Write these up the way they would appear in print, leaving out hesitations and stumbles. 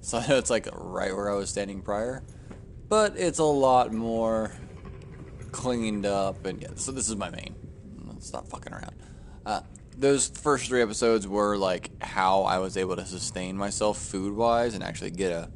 So I know it's like right where I was standing prior, but it's a lot more cleaned up. And yeah, so this is my main. Let's stop fucking around. Those first 3 episodes were like how I was able to sustain myself food wise and actually get a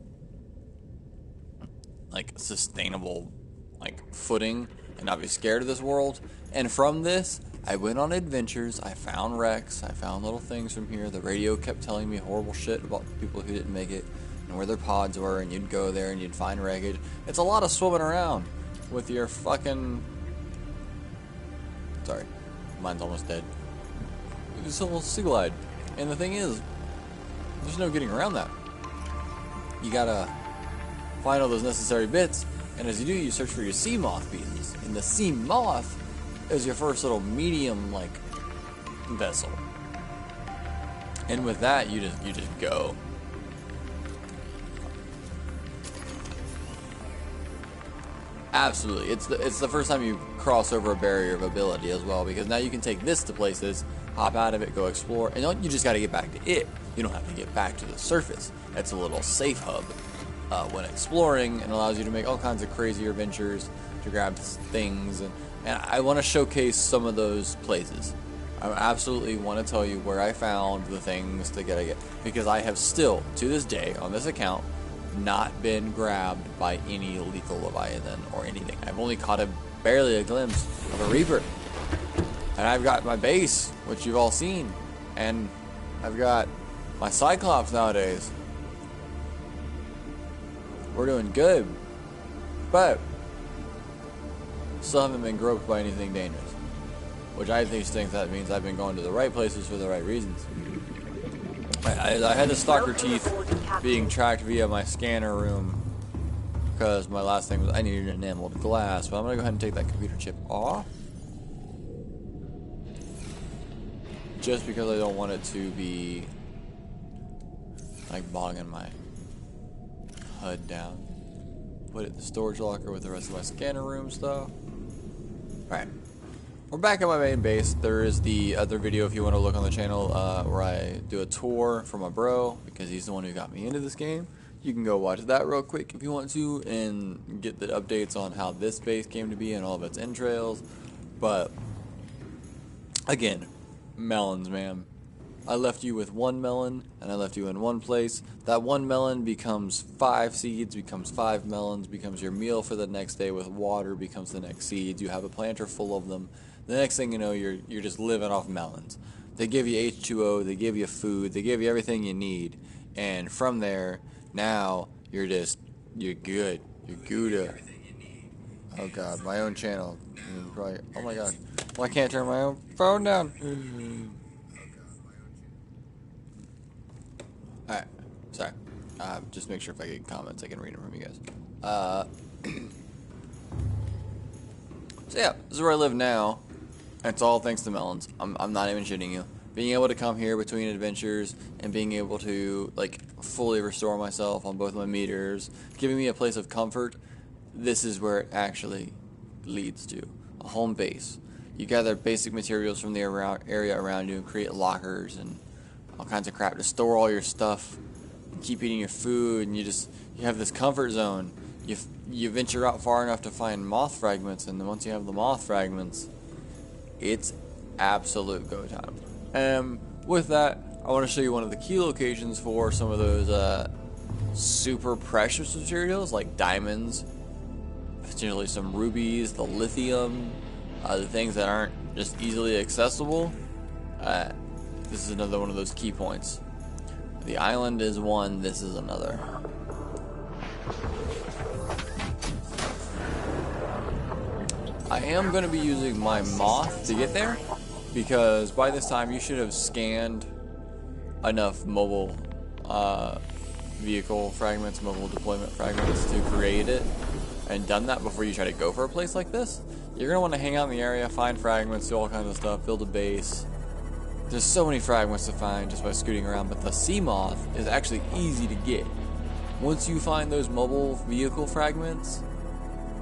like sustainable like footing and not be scared of this world. And from this, I went on adventures. I found wrecks. I found little things from here. The radio kept telling me horrible shit about the people who didn't make it and where their pods were, and you'd go there and you'd find wreckage. It's a lot of swimming around with your fucking... Sorry, mine's almost dead. It's a little sea glide. And the thing is, there's no getting around that. You gotta find all those necessary bits, and as you do, you search for your sea moth pieces. And the sea moth is your first little medium, like, vessel. And with that, you just go. Absolutely, it's the first time you cross over a barrier of ability as well, because now you can take this to places, hop out of it, go explore, and you just got to get back to it. You don't have to get back to the surface. It's a little safe hub when exploring, and allows you to make all kinds of crazier ventures to grab things, and I want to showcase some of those places. I absolutely want to tell you where I found the things to get, because I have still, to this day, on this account, not been grabbed by any lethal leviathan or anything. I've only caught barely a glimpse of a reaper, and I've got my base, which you've all seen, and I've got my cyclops nowadays. We're doing good, but still haven't been groped by anything dangerous, which I think that means I've been going to the right places for the right reasons. I had the stalker teeth being tracked via my scanner room because my last thing was I needed an enameled glass, but I'm going to go ahead and take that computer chip off just because I don't want it to be like bogging my HUD down. Put it in the storage locker with the rest of my scanner room stuff. Alright, we're back at my main base. There is the other video if you want to look on the channel where I do a tour for my bro, because he's the one who got me into this game. You can go watch that real quick if you want to and get the updates on how this base came to be and all of its entrails. But again, melons, man. I left you with 1 melon, and I left you in one place. That 1 melon becomes 5 seeds, becomes 5 melons, becomes your meal for the next day with water, becomes the next seeds. You have a planter full of them. The next thing you know, you're just living off melons. They give you H2O, they give you food, they give you everything you need. And from there, now, you're good. You're Gouda. Oh god, my own channel. Probably, oh my god. Well, I can't turn my own phone down. Alright, sorry. Just make sure if I get comments, I can read them from you guys. So yeah, this is where I live now. It's all thanks to melons. I'm not even shitting you. Being able to come here between adventures and being able to like fully restore myself on both my meters, giving me a place of comfort. This is where it actually leads to a home base. You gather basic materials from the area around you and create lockers and all kinds of crap to store all your stuff and keep eating your food, and you have this comfort zone. You venture out far enough to find moth fragments, and then once you have the moth fragments, it's absolute go time. With that, I want to show you one of the key locations for some of those super precious materials like diamonds, potentially some rubies, the lithium, the things that aren't just easily accessible. This is another one of those key points. The island is one, this is another. I am going to be using my moth to get there, because by this time you should have scanned enough mobile vehicle fragments, mobile deployment fragments to create it, and done that before you try to go for a place like this. You're going to want to hang out in the area, find fragments, do all kinds of stuff, build a base. There's so many fragments to find just by scooting around, but the sea moth is actually easy to get. Once you find those mobile vehicle fragments,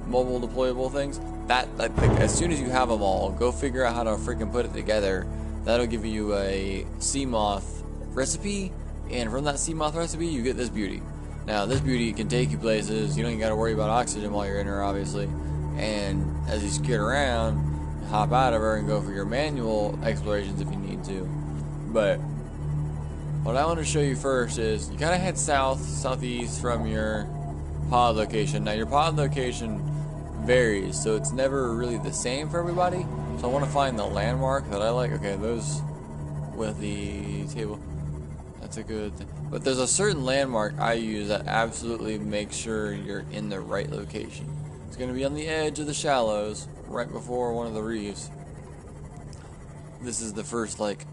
mobile deployable things, as soon as you have them all, go figure out how to freaking put it together. That'll give you a sea moth recipe, and from that sea moth recipe, you get this beauty. Now, this beauty can take you places. You don't even got to worry about oxygen while you're in her, obviously. And as you skid around, hop out of her and go for your manual explorations if you need to. But what I want to show you first is you gotta head southeast from your pod location. Now, your pod location varies, so it's never really the same for everybody. So I want to find the landmark that I like. Okay, those with the table. That's a good thing. But there's a certain landmark I use that absolutely makes sure you're in the right location. It's going to be on the edge of the shallows, right before one of the reefs. This is the first, like,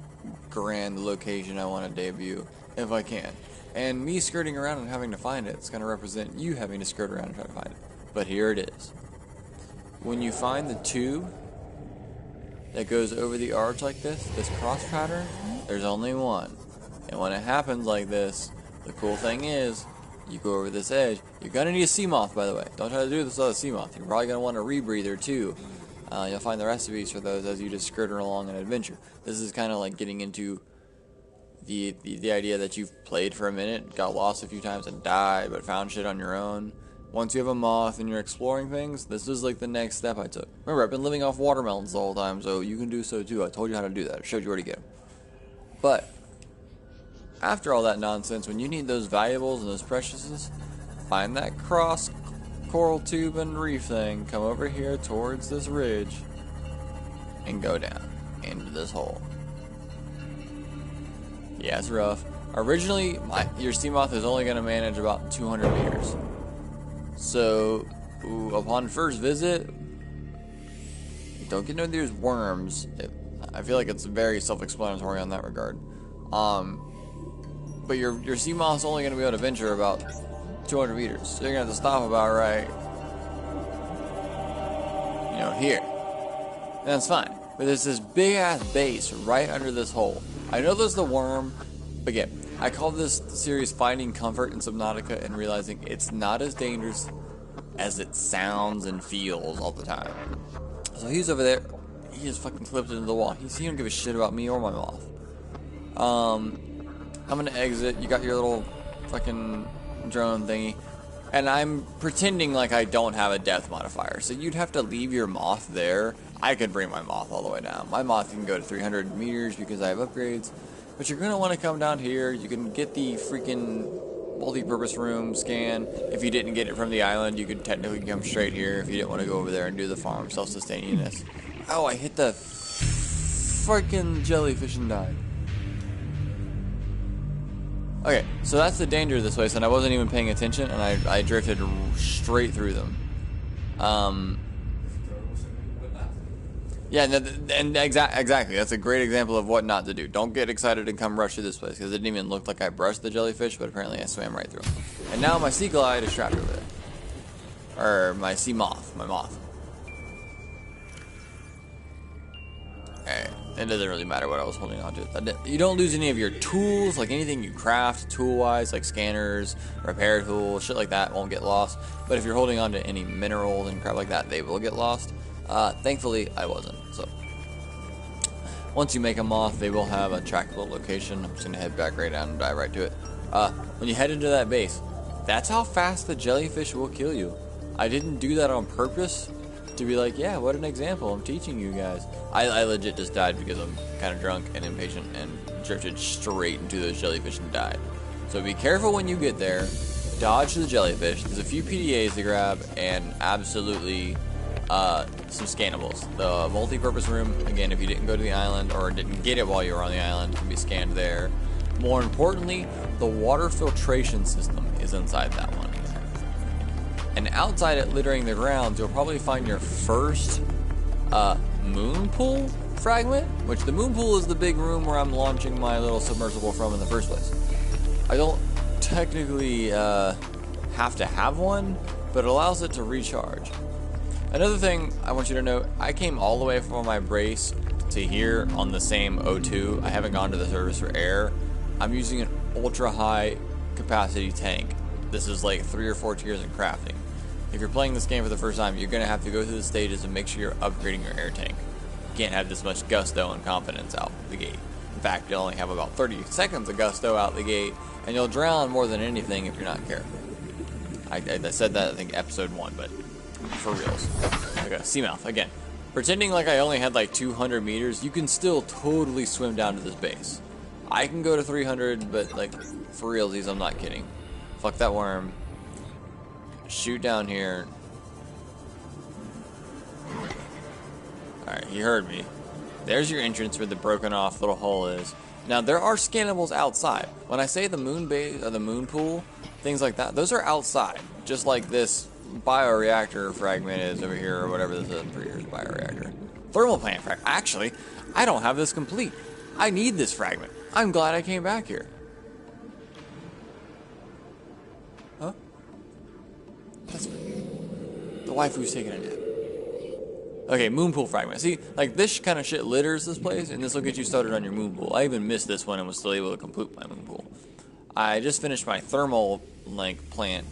grand location I want to debut, if I can. And me skirting around and having to find it, it's going to represent you having to skirt around and try to find it. But here it is. When you find the tube that goes over the arch like this cross pattern, there's only one. And when it happens like this, the cool thing is, you go over this edge. You're going to need a sea moth, by the way. Don't try to do this without a sea moth. You're probably going to want a rebreather, too. You'll find the recipes for those as you just skirt along an adventure. This is kind of like getting into the idea that you've played for a minute, got lost a few times and died, but found shit on your own. Once you have a moth and you're exploring things, this is like the next step I took. Remember, I've been living off watermelons the whole time, so you can do so too. I told you how to do that. I showed you where to get them. But after all that nonsense, when you need those valuables and those preciousness, find that cross coral tube and reef thing, come over here towards this ridge, and go down into this hole. Yeah, it's rough. Originally, your sea moth is only going to manage about 200 meters. So, upon first visit, don't get near these worms. I feel like it's very self-explanatory on that regard. But your sea moth's only going to be able to venture about 200 meters. So you're going to have to stop about right, here. And that's fine. But there's this big-ass base right under this hole. I know there's the worm. Again, I call this series Finding Comfort in Subnautica and realizing it's not as dangerous as it sounds and feels all the time. So he's over there. He just fucking flipped into the wall. He don't give a shit about me or my moth. I'm gonna exit. You got your little fucking drone thingy. And I'm pretending like I don't have a depth modifier. So you'd have to leave your moth there. I could bring my moth all the way down. My moth can go to 300 meters because I have upgrades. But you're gonna want to come down here. You can get the freaking multi-purpose room scan. If you didn't get it from the island, you could technically come straight here if you didn't want to go over there and do the farm self-sustainingness. Oh, I hit the freaking jellyfish and died. Okay, so that's the danger of this place, and I wasn't even paying attention, and I drifted straight through them. Yeah, and exactly. That's a great example of what not to do. Don't get excited and come rush to this place, because it didn't even look like I brushed the jellyfish, but apparently I swam right through them. And now my sea glide is trapped over there. Or my sea moth, my moth. Alright, it doesn't really matter what I was holding on to. You don't lose any of your tools, like anything you craft tool-wise, like scanners, repair tools, shit like that won't get lost. But if you're holding on to any minerals and crap like that, they will get lost. Thankfully, I wasn't. So, once you make a moth, they will have a trackable location. I'm just going to head back right down and dive right to it. When you head into that base, that's how fast the jellyfish will kill you. I didn't do that on purpose to be like, yeah, what an example, I'm teaching you guys. I legit just died because I'm kind of drunk and impatient and drifted straight into those jellyfish and died. So be careful when you get there. Dodge the jellyfish. There's a few PDAs to grab and absolutely some scannables. The multi-purpose room, again, if you didn't go to the island or didn't get it while you were on the island, can be scanned there. More importantly, the water filtration system is inside that one. And outside it, littering the grounds, you'll probably find your first Moonpool Fragment, which the Moonpool is the big room where I'm launching my little submersible from in the first place. I don't technically have to have one, but it allows it to recharge. Another thing I want you to know, I came all the way from my brace to here on the same O2. I haven't gone to the service for air. I'm using an ultra high capacity tank. This is like 3 or 4 tiers in crafting. If you're playing this game for the first time, you're going to have to go through the stages and make sure you're upgrading your air tank. You can't have this much gusto and confidence out the gate. In fact, you'll only have about 30 seconds of gusto out the gate, and you'll drown more than anything if you're not careful. I said that, I think, episode 1, but for reals. Okay, Seamouth, again. Pretending like I only had like 200 meters, you can still totally swim down to this base. I can go to 300, but like, for realsies, I'm not kidding. Fuck that worm. Shoot down here. Alright, he heard me. There's your entrance where the broken off little hole is. Now, there are scannables outside. When I say the moon base, or the moon pool, things like that, those are outside. Just like this bioreactor fragment is over here, or whatever this is. I'm pretty sure it's bioreactor. Thermal plant fragment. Actually, I don't have this complete. I need this fragment. I'm glad I came back here. Huh? That's the waifu's taking a nap. Okay, Moonpool Fragment. See, like, this kind of shit litters this place, and this will get you started on your Moonpool. I even missed this one and was still able to complete my Moonpool. I just finished my thermal, like, plant.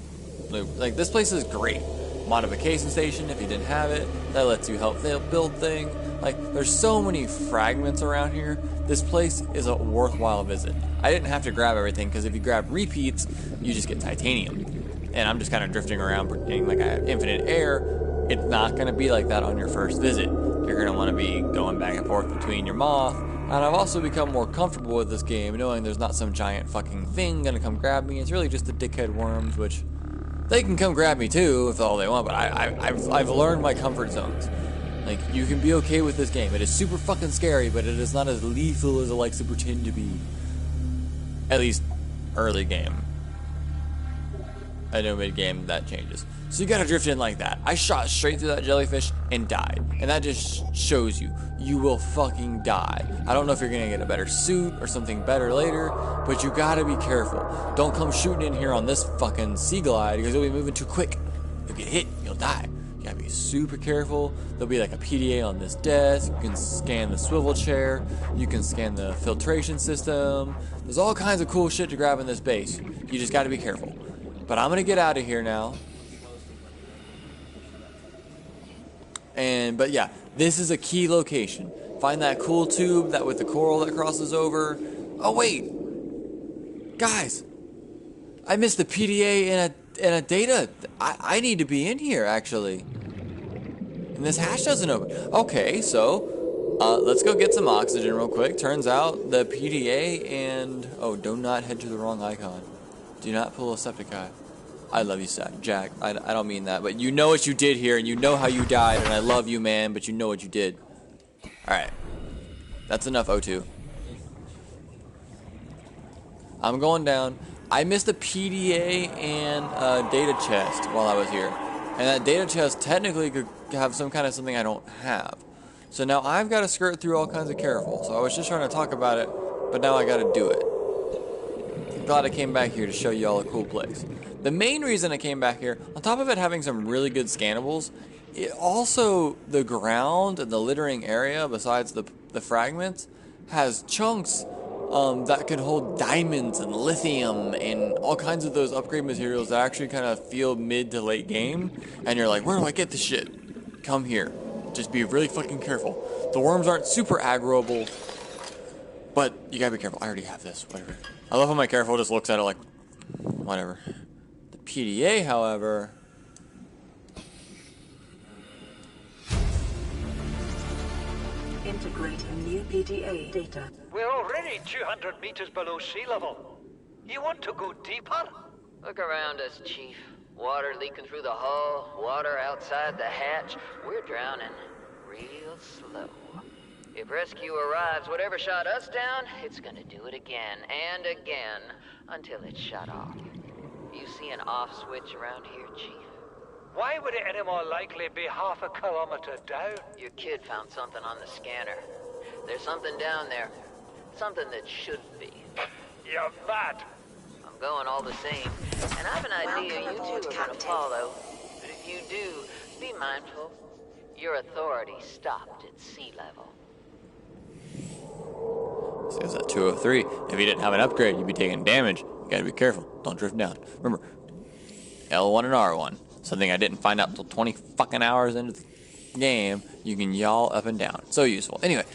Like, this place is great. Modification station, if you didn't have it, that lets you help build things. Like, there's so many fragments around here. This place is a worthwhile visit. I didn't have to grab everything, because if you grab repeats, you just get titanium. And I'm just kind of drifting around pretending like I have infinite air. It's not going to be like that on your first visit. You're going to want to be going back and forth between your moth. And I've also become more comfortable with this game, knowing there's not some giant fucking thing going to come grab me. It's really just the dickhead worms, which they can come grab me too if all they want, but I've learned my comfort zones. Like, you can be okay with this game. It is super fucking scary, but it is not as lethal as it likes to pretend to be. At least early game. I know mid-game that changes. So you gotta drift in like that. I shot straight through that jellyfish and died. And that just shows you, you will fucking die. I don't know if you're gonna get a better suit or something better later, but you gotta be careful. Don't come shooting in here on this fucking sea glide because you'll be moving too quick. You'll get hit, you'll die. You gotta be super careful. There'll be like a PDA on this desk. You can scan the swivel chair. You can scan the filtration system. There's all kinds of cool shit to grab in this base. You just gotta be careful. But I'm gonna get out of here now. But yeah, this is a key location. Find that cool tube that with the coral that crosses over. Oh wait, guys, I missed the PDA and a data. I need to be in here actually. And this hatch doesn't open. Okay, so let's go get some oxygen real quick. Turns out the PDA and do not head to the wrong icon. Do not pull a septic eye. I love you, Jack. I don't mean that, but you know what you did here, and you know how you died, and I love you, man, but you know what you did. Alright. That's enough, O2. I'm going down. I missed a PDA and a data chest while I was here. And that data chest technically could have some kind of something I don't have. So now I've got to skirt through all kinds of careful. So I was just trying to talk about it, but now I got to do it. I'm glad I came back here to show you all a cool place. The main reason I came back here, on top of it having some really good scannables, it also, the ground and the littering area, besides the fragments, has chunks that can hold diamonds and lithium and all kinds of those upgrade materials that actually kind of feel mid to late game. And you're like, where do I get this shit? Come here. Just be really fucking careful. The worms aren't super aggroable, but you gotta be careful. I already have this, whatever. I love how my careful just looks at it like, whatever. The PDA, however... Integrating new PDA data. We're already 200 meters below sea level. You want to go deeper? Look around us, Chief. Water leaking through the hull, water outside the hatch. We're drowning real slow. If rescue arrives, whatever shot us down, it's gonna do it again and again until it's shut off. You see an off switch around here, Chief? Why would it any more likely be half a kilometer down? Your kid found something on the scanner. There's something down there. Something that shouldn't be. You're mad. I'm going all the same. And I've an idea you two are gonna follow. But if you do, be mindful. Your authority stopped at sea level. Says that 203. If you didn't have an upgrade, you'd be taking damage. You gotta be careful. Don't drift down. Remember, L1 and R1. Something I didn't find out until 20 fucking hours into the game. You can yaw up and down. So useful. Anyway,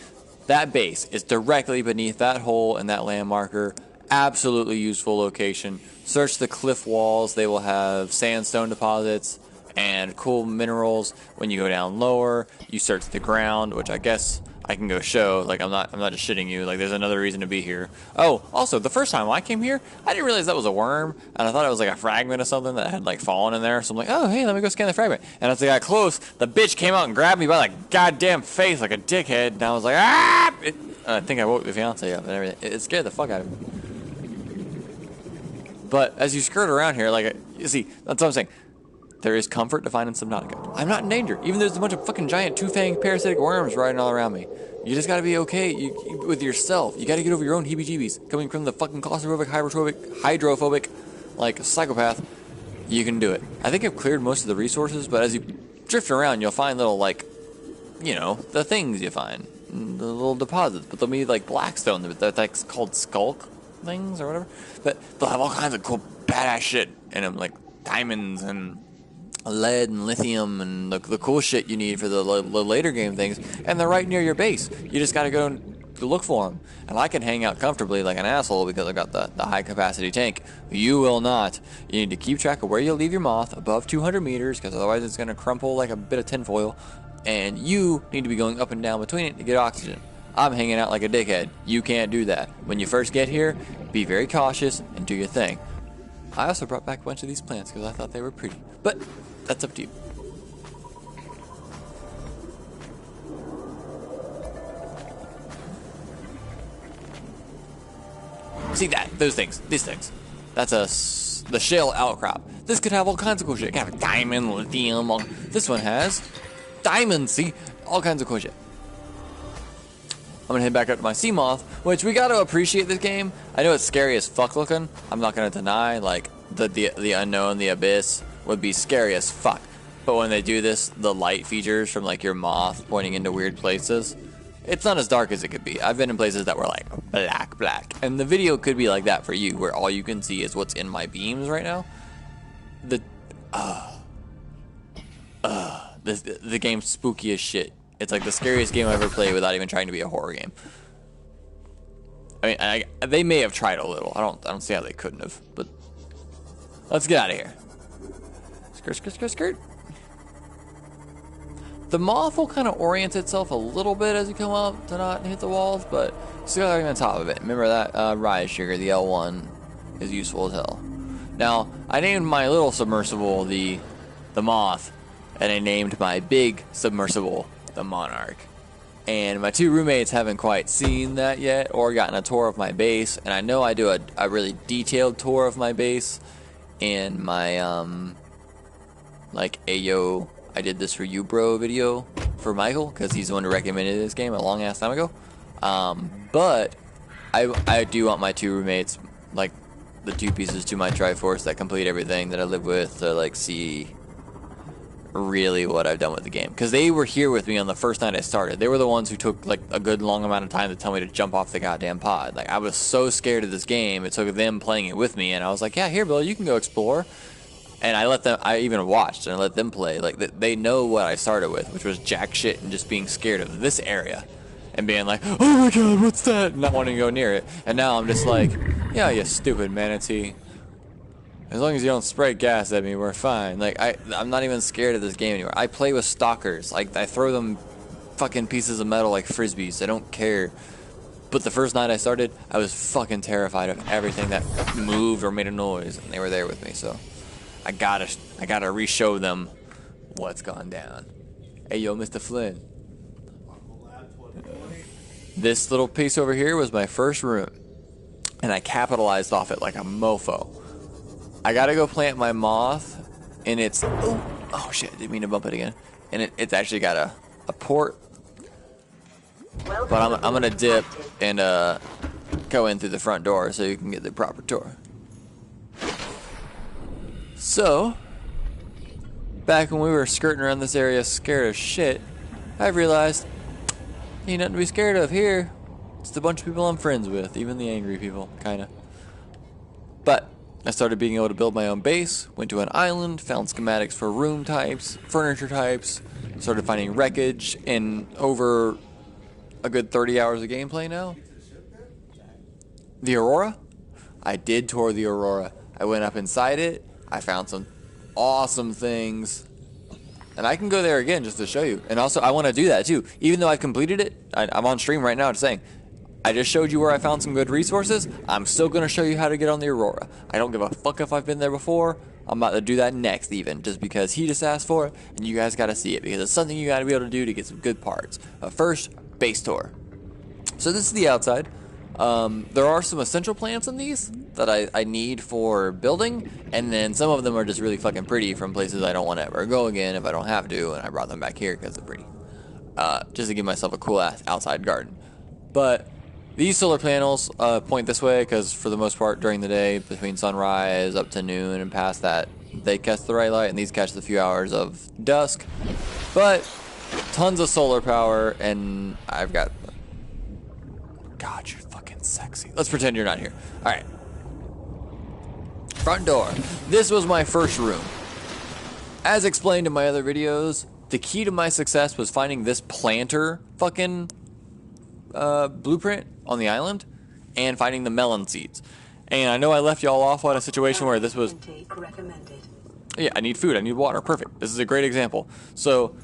that base is directly beneath that hole and that land marker. absolutely useful location. Search the cliff walls. They will have sandstone deposits and cool minerals. When you go down lower, you search the ground, which I guess I can go show. Like, I'm not just shitting you. Like, there's another reason to be here. Oh, also, the first time I came here, I didn't realize that was a worm, and I thought it was like a fragment of something that had like fallen in there. So I'm like, oh, hey, let me go scan the fragment. And as I got close, the bitch came out and grabbed me by the goddamn face like a dickhead, and I was like, ah! I think I woke the fiance up and everything. It scared the fuck out of me. But as you skirt around here, like, you see, that's what I'm saying. There is comfort to find in Subnautica. I'm not in danger, even though there's a bunch of fucking giant two-fanged parasitic worms riding all around me. You just gotta be okay with yourself. You gotta get over your own heebie-jeebies. Coming from the fucking claustrophobic, hydrophobic, like, psychopath, you can do it. I think I've cleared most of the resources, but as you drift around, you'll find little, like, you know, the things you find. The little deposits. But they'll be, like, blackstone. They're like, called skulk things or whatever. But they'll have all kinds of cool, badass shit in them, like diamonds and lead and lithium and the cool shit you need for the later game things, and they're right near your base. You just gotta go and look for them. And I can hang out comfortably like an asshole because I got the high capacity tank. You will not. You need to keep track of where you'll leave your moth above 200 meters, because otherwise it's gonna crumple like a bit of tinfoil, and you need to be going up and down between it to get oxygen. I'm hanging out like a dickhead. You can't do that. When you first get here, be very cautious and do your thing. I also brought back a bunch of these plants because I thought they were pretty. But that's up to you. See that? Those things. These things. That's the shale outcrop. This could have all kinds of cool shit. It can have a diamond, lithium. This one has diamonds. See? All kinds of cool shit. I'm gonna head back up to my sea moth, which we gotta appreciate this game. I know it's scary as fuck looking. I'm not gonna deny, like, the unknown, the abyss would be scary as fuck. But when they do this, the light features from like your moth pointing into weird places, it's not as dark as it could be. I've been in places that were like black, and the video could be like that for you, where all you can see is what's in my beams right now. The game's spooky as shit. It's like the scariest game I've ever played without even trying to be a horror game. I mean, they may have tried a little. I don't see how they couldn't have. But let's get out of here. Skirt. The moth will kind of orient itself a little bit as you come up to not hit the walls, but still gotta be on top of it. Remember that rise sugar, the L1, is useful as hell. Now, I named my little submersible the moth, and I named my big submersible the Monarch. And my two roommates haven't quite seen that yet or gotten a tour of my base, and I know I do a really detailed tour of my base in my like Ayo, I did this for you bro video for Michael, because he's the one who recommended this game a long ass time ago. But I do want my two roommates, like the two pieces to my Triforce that complete everything that I live with, to like see really what I've done with the game, because they were here with me on the first night I started. They were the ones who took like a good long amount of time to tell me to jump off the goddamn pod. Like, I was so scared of this game, it took them playing it with me, and I was like, yeah, here Bill, you can go explore. And I even watched and I let them play. Like, they know what I started with, which was jack shit and just being scared of this area and being like, oh my god, what's that, and not wanting to go near it. And now I'm just like, yeah, you stupid manatee, as long as you don't spray gas at me, we're fine. Like, I'm not even scared of this game anymore. I play with stalkers. Like, I throw them fucking pieces of metal like frisbees. I don't care. But the first night I started, I was fucking terrified of everything that moved or made a noise, and they were there with me. So I gotta re-show them what's gone down. Hey, yo, Mr. Flynn. This little piece over here was my first room, and I capitalized off it like a mofo. I gotta go plant my moth, and it's... Oh shit, didn't mean to bump it again. And it's actually got a port. But I'm gonna dip and go in through the front door so you can get the proper tour. So, back when we were skirting around this area scared as shit, I realized ain't nothing to be scared of here. It's the bunch of people I'm friends with, even the angry people, kinda. But I started being able to build my own base, went to an island, found schematics for room types, furniture types, started finding wreckage, in over a good 30 hours of gameplay now. The Aurora? I did tour the Aurora. I went up inside it. I found some awesome things. And I can go there again just to show you. And also, I want to do that too. Even though I've completed it, I'm on stream right now just saying, I just showed you where I found some good resources. I'm still going to show you how to get on the Aurora. I don't give a fuck if I've been there before. I'm about to do that next even, just because he just asked for it, and you guys got to see it, because it's something you got to be able to do to get some good parts. First, base tour. So this is the outside. There are some essential plants in these that I need for building, and then some of them are just really fucking pretty from places I don't want to ever go again if I don't have to, and I brought them back here because they're pretty. Just to give myself a cool ass outside garden. But these solar panels point this way because for the most part during the day, between sunrise up to noon and past that, they catch the right light, and these catch the few hours of dusk. But tons of solar power, and I've got... God, you're fucking sexy. Let's pretend you're not here. Alright. Front door. This was my first room. As explained in my other videos, the key to my success was finding this planter fucking blueprint on the island and finding the melon seeds. And I know I left y'all off on a situation where this was... Yeah, I need food, I need water, perfect. This is a great example. So,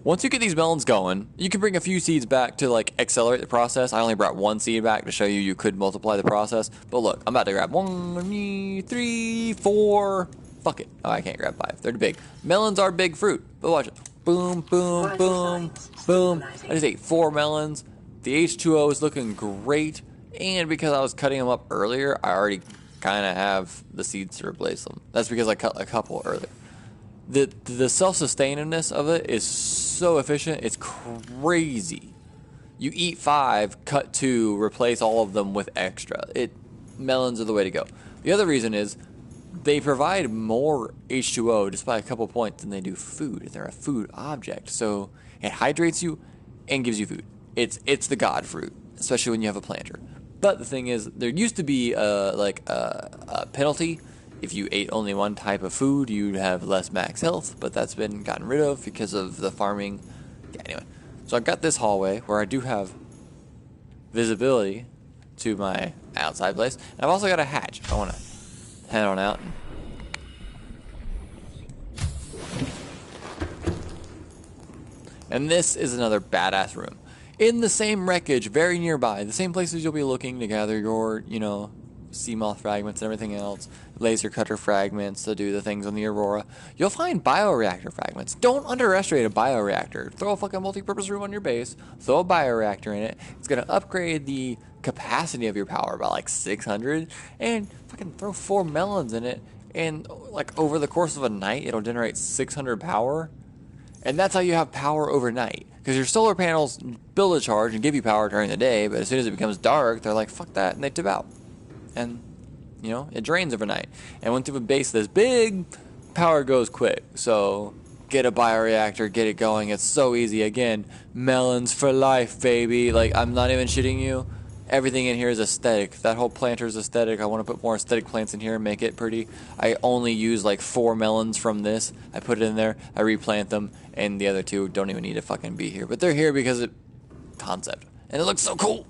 once you get these melons going, you can bring a few seeds back to like accelerate the process. I only brought one seed back to show you could multiply the process. But look, I'm about to grab 1, 2, 3, 4. Fuck it. Oh, I can't grab 5. They're too big. Melons are big fruit. But watch it. Boom, boom, boom, boom. I just ate 4 melons. The H2O is looking great. And because I was cutting them up earlier, I already kind of have the seeds to replace them. That's because I cut a couple earlier. The self-sustainedness of it is so efficient, it's crazy. You eat 5, cut 2, replace all of them with extra. Melons are the way to go. The other reason is they provide more H2O just by a couple points than they do food. They're a food object, so it hydrates you and gives you food. It's the god fruit, especially when you have a planter. But the thing is, there used to be a penalty. If you ate only one type of food, you'd have less max health, but that's been gotten rid of because of the farming. Yeah, anyway, so I've got this hallway where I do have visibility to my outside place. And I've also got a hatch. I want to head on out. And this is another badass room. In the same wreckage, very nearby, the same places you'll be looking to gather your, sea moth fragments and everything else, laser cutter fragments to do the things on the Aurora, you'll find bioreactor fragments. Don't underestimate a bioreactor. Throw a fucking multi-purpose room on your base, throw a bioreactor in it, it's going to upgrade the capacity of your power by like 600, and fucking throw 4 melons in it, and like over the course of a night, it'll generate 600 power. And that's how you have power overnight. Because your solar panels build a charge and give you power during the day, but as soon as it becomes dark, they're like, fuck that, and they tip out. And, it drains overnight. And once you have a base this big, power goes quick. So, get a bioreactor, get it going. It's so easy. Again, melons for life, baby. Like, I'm not even shitting you. Everything in here is aesthetic. That whole planter is aesthetic. I want to put more aesthetic plants in here and make it pretty. I only use like 4 melons from this. I put it in there. I replant them. And the other 2 don't even need to fucking be here. But they're here because it... concept. And it looks so cool.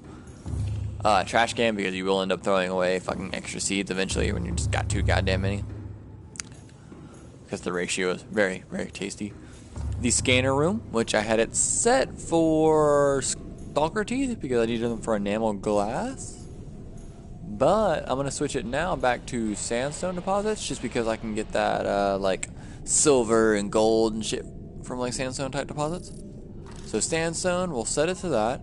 Trash can, because you will end up throwing away fucking extra seeds eventually when you just got too goddamn many. Because the ratio is very, very tasty. The scanner room, which I had it set for stalker teeth because I needed them for enamel glass. But I'm going to switch it now back to sandstone deposits just because I can get that like silver and gold and shit from like sandstone type deposits. So sandstone, we'll set it to that.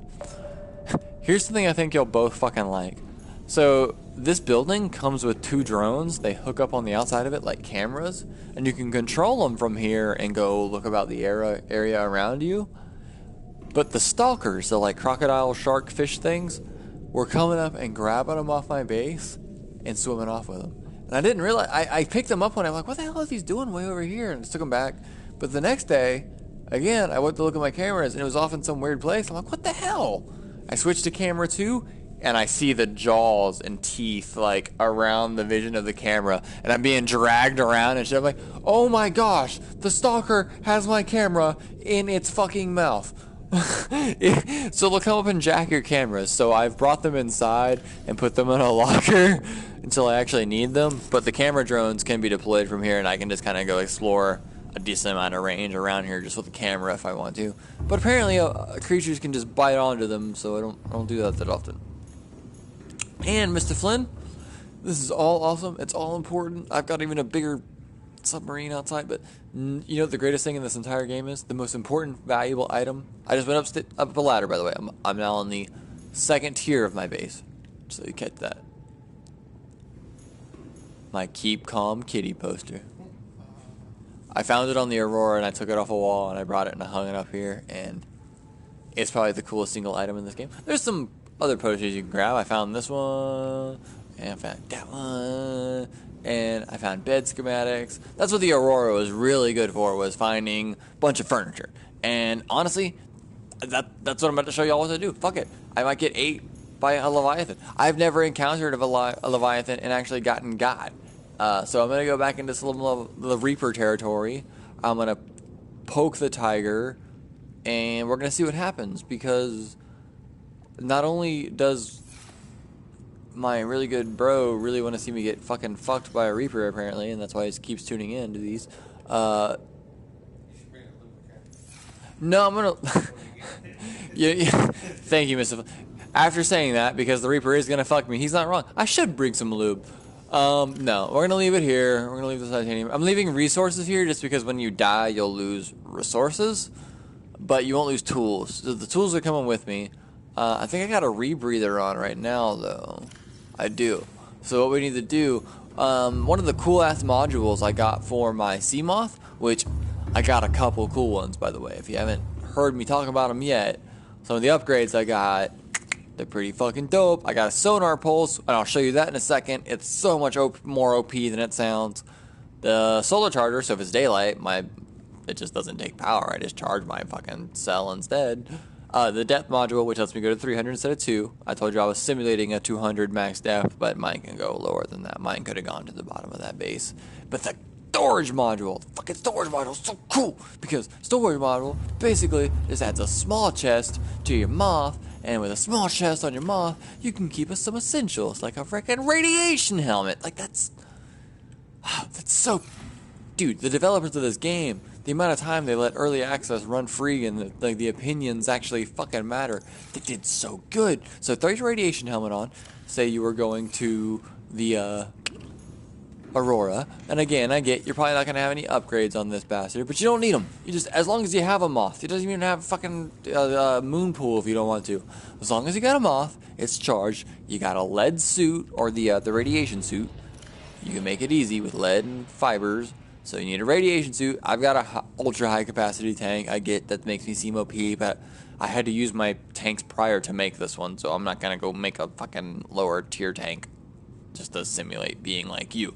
Here's something I think you'll both fucking like. So this building comes with 2 drones. They hook up on the outside of it like cameras, and you can control them from here and go look about the area around you. But the stalkers, the like crocodile, shark, fish things, were coming up and grabbing them off my base and swimming off with them. And I didn't realize, I picked them up when I'm like, what the hell are these doing way over here? And just took them back. But the next day, again, I went to look at my cameras and it was off in some weird place. I'm like, what the hell? I switched to camera 2 and I see the jaws and teeth like around the vision of the camera, and I'm being dragged around and shit. I'm like, oh my gosh, the stalker has my camera in its fucking mouth. So they'll come up and jack your cameras. So I've brought them inside and put them in a locker until I actually need them. But the camera drones can be deployed from here, and I can just kind of go explore a decent amount of range around here just with the camera if I want to. But apparently creatures can just bite onto them, so I don't do that often. And Mr. Flynn, this is all awesome. It's all important. I've got even a bigger submarine outside, but you know what the greatest thing in this entire game is? The most important, valuable item. I just went up a ladder, by the way. I'm now on the second tier of my base, so you catch that. My Keep Calm Kitty poster. I found it on the Aurora, and I took it off a wall, and I brought it and I hung it up here, and it's probably the coolest single item in this game. There's some other posters you can grab. I found this one, and I found that one, and I found bed schematics. That's what the Aurora was really good for, was finding a bunch of furniture. And honestly, that's what I'm about to show y'all what to do. Fuck it. I might get ate by a Leviathan. I've never encountered a Leviathan and actually gotten got. So I'm going to go back into some of the Reaper territory. I'm going to poke the tiger, and we're going to see what happens, because not only does my really good bro really want to see me get fucking fucked by a Reaper, apparently, and that's why he keeps tuning in to these. No, I'm going to... yeah, thank you, Mr. After saying that, because the Reaper is going to fuck me, he's not wrong. I should bring some lube. No, we're going to leave it here. We're going to leave the titanium. I'm leaving resources here just because when you die, you'll lose resources, but you won't lose tools. So the tools are coming with me. I think I got a rebreather on right now, though. I do. So what we need to do, one of the cool-ass modules I got for my sea moth, which I got a couple cool ones, by the way. If you haven't heard me talk about them yet, some of the upgrades I got, they're pretty fucking dope. I got a sonar pulse, and I'll show you that in a second. It's so much more OP than it sounds. The solar charger, so if it's daylight, it just doesn't take power. I just charge my fucking cell instead. The depth module, which lets me go to 300 instead of 2. I told you I was simulating a 200 max depth, but mine can go lower than that. Mine could have gone to the bottom of that base. But the storage module, the fucking storage module is so cool, because storage module basically just adds a small chest to your moth, and with a small chest on your moth, you can keep us some essentials, like a freaking radiation helmet. Like, that's so... Dude, the developers of this game, the amount of time they let early access run free and the opinions actually fucking matter, they did so good. So throw your radiation helmet on. Say you were going to the Aurora, and again, I get you're probably not going to have any upgrades on this bastard, but you don't need them. You just, as long as you have a moth, it doesn't even have fucking Moonpool if you don't want to. As long as you got a moth, it's charged. You got a lead suit, or the radiation suit. You can make it easy with lead and fibers. So you need a radiation suit. I've got a ultra high capacity tank. I get that makes me seem OP, but I had to use my tanks prior to make this one, so I'm not gonna go make a fucking lower tier tank just to simulate being like you.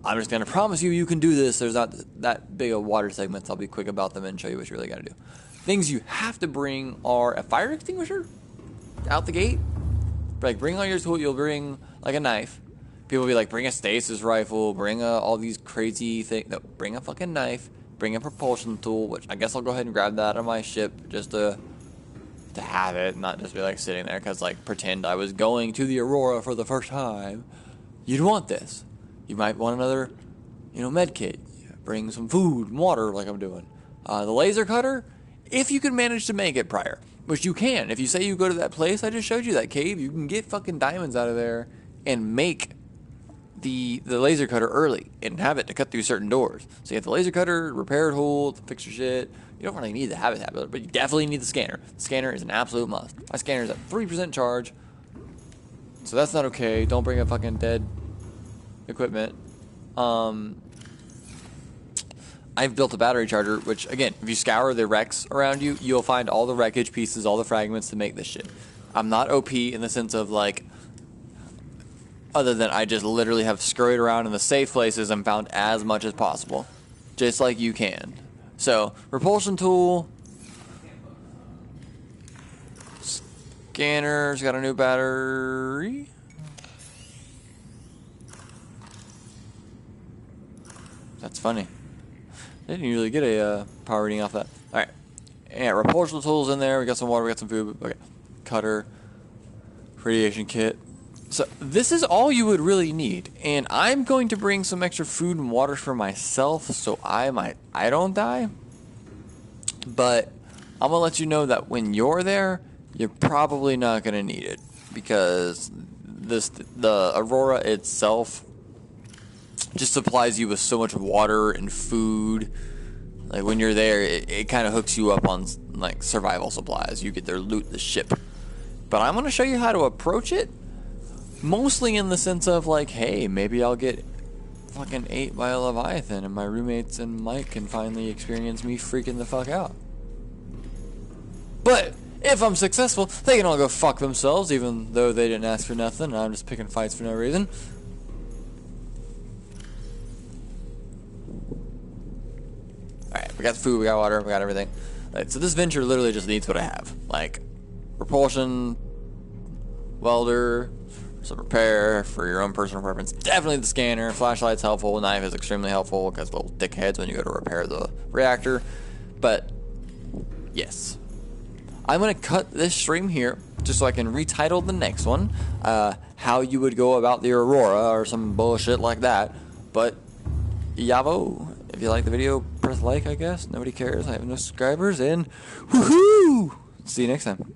I'm just gonna promise you can do this. There's not that big of water segments. I'll be quick about them and show you what you really gotta do. Things you have to bring are a fire extinguisher out the gate. Like, bring all your tools. You'll bring like a knife. People will be like, bring a stasis rifle, bring all these crazy things. No, bring a fucking knife, bring a propulsion tool, which I guess I'll go ahead and grab that out of my ship just to have it, not just be like sitting there, because like pretend I was going to the Aurora for the first time. You'd want this. You might want another, med kit. Bring some food and water like I'm doing. The laser cutter, if you can manage to make it prior, which you can. If you say you go to that place I just showed you, that cave, you can get fucking diamonds out of there and make the laser cutter early and have it to cut through certain doors. So you have the laser cutter, repair tool, fix your shit. You don't really need the habitat builder, but you definitely need the scanner. The scanner is an absolute must. My scanner is at 3% charge, so that's not okay. Don't bring a fucking dead equipment. I've built a battery charger, which, again, if you scour the wrecks around you, you'll find all the wreckage pieces, all the fragments to make this shit. I'm not OP in the sense of, like, other than I just literally have scurried around in the safe places and found as much as possible. Just like you can. So, repulsion tool. Scanner's got a new battery. That's funny. I didn't usually get a power reading off that. Alright. Yeah, repulsion tools in there. We got some water. We got some food. Okay, cutter, radiation kit. So this is all you would really need, and I'm going to bring some extra food and water for myself, so I don't die. But I'm gonna let you know that when you're there, you're probably not gonna need it, because the Aurora itself just supplies you with so much water and food. Like when you're there, it kind of hooks you up on like survival supplies. You get there, loot the ship. But I'm gonna show you how to approach it. Mostly in the sense of like, hey, maybe I'll get fucking ate by a Leviathan and my roommates and Mike can finally experience me freaking the fuck out. But if I'm successful, they can all go fuck themselves, even though they didn't ask for nothing and I'm just picking fights for no reason. Alright, we got food, we got water, we got everything. Right, so this venture literally just needs what I have. Like, propulsion, welder, some repair for your own personal preference. Definitely the scanner. Flashlight's helpful. Knife is extremely helpful because little dickheads when you go to repair the reactor. But yes, I'm gonna cut this stream here just so I can retitle the next one. How you would go about the Aurora or some bullshit like that. But yavo. If you like the video, press like. I guess nobody cares. I have no subscribers, and woohoo! See you next time.